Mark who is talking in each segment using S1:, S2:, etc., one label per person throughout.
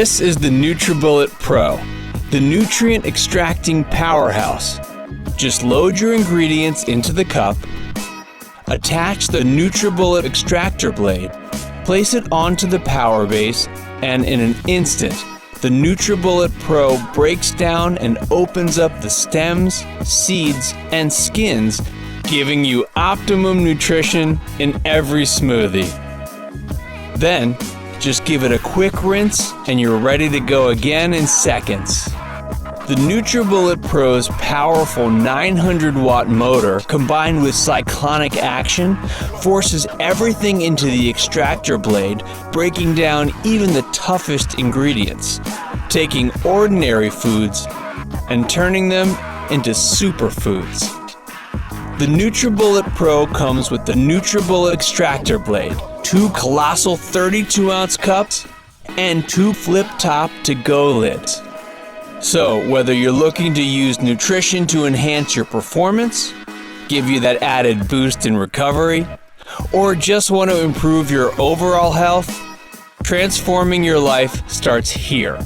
S1: This is the NutriBullet Pro, the nutrient extracting powerhouse. Just load your ingredients into the cup, attach the NutriBullet extractor blade, place it onto the power base, and in an instant, the NutriBullet Pro breaks down and opens up the stems, seeds, and skins, giving you optimum nutrition in every smoothie. Then, just give it a quick rinse and you're ready to go again in seconds. The NutriBullet Pro's powerful 900-watt motor combined with cyclonic action forces everything into the extractor blade, breaking down even the toughest ingredients, taking ordinary foods and turning them into superfoods. The NutriBullet Pro comes with the NutriBullet extractor blade, 2 colossal 32-ounce cups, and 2 flip-top to-go lids. So, whether you're looking to use nutrition to enhance your performance, give you that added boost in recovery, or just want to improve your overall health, transforming your life starts here.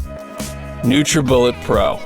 S1: NutriBullet Pro.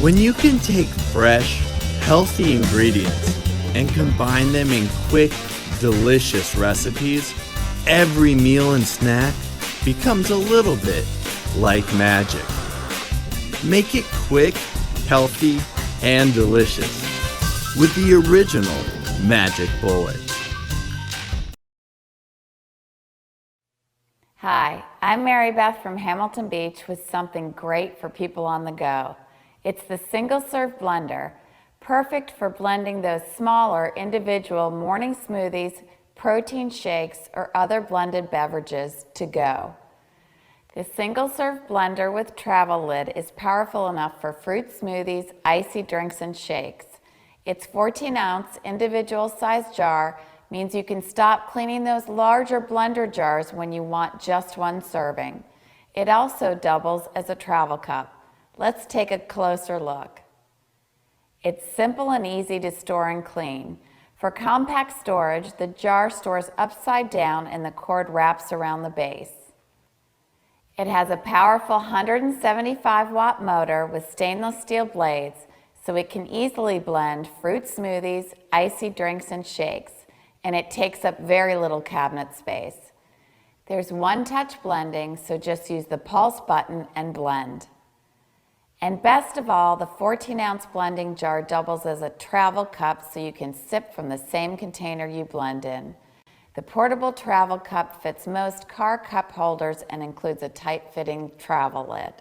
S2: When you can take fresh, healthy ingredients and combine them in quick, delicious recipes, every meal and snack becomes a little bit like magic. Make it quick, healthy, and delicious with the original Magic Bullet.
S3: Hi, I'm Mary Beth from Hamilton Beach with something great for people on the go. It's the single-serve blender, perfect for blending those smaller individual morning smoothies, protein shakes, or other blended beverages to go. The single-serve blender with travel lid is powerful enough for fruit smoothies, icy drinks, and shakes. Its 14-ounce individual-sized jar means you can stop cleaning those larger blender jars when you want just one serving. It also doubles as a travel cup. Let's take a closer look. It's simple and easy to store and clean. For compact storage, the jar stores upside down and the cord wraps around the base. It has a powerful 175-watt motor with stainless steel blades, so it can easily blend fruit smoothies, icy drinks, and shakes, and it takes up very little cabinet space. There's one-touch blending, so just use the pulse button and blend. And best of all, the 14-ounce blending jar doubles as a travel cup so you can sip from the same container you blend in. The portable travel cup fits most car cup holders and includes a tight-fitting travel lid.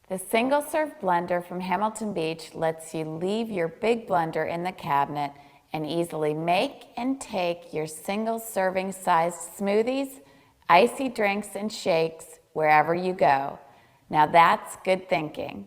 S3: The single-serve blender from Hamilton Beach lets you leave your big blender in the cabinet and easily make and take your single-serving sized smoothies, icy drinks, and shakes wherever you go. Now that's good thinking.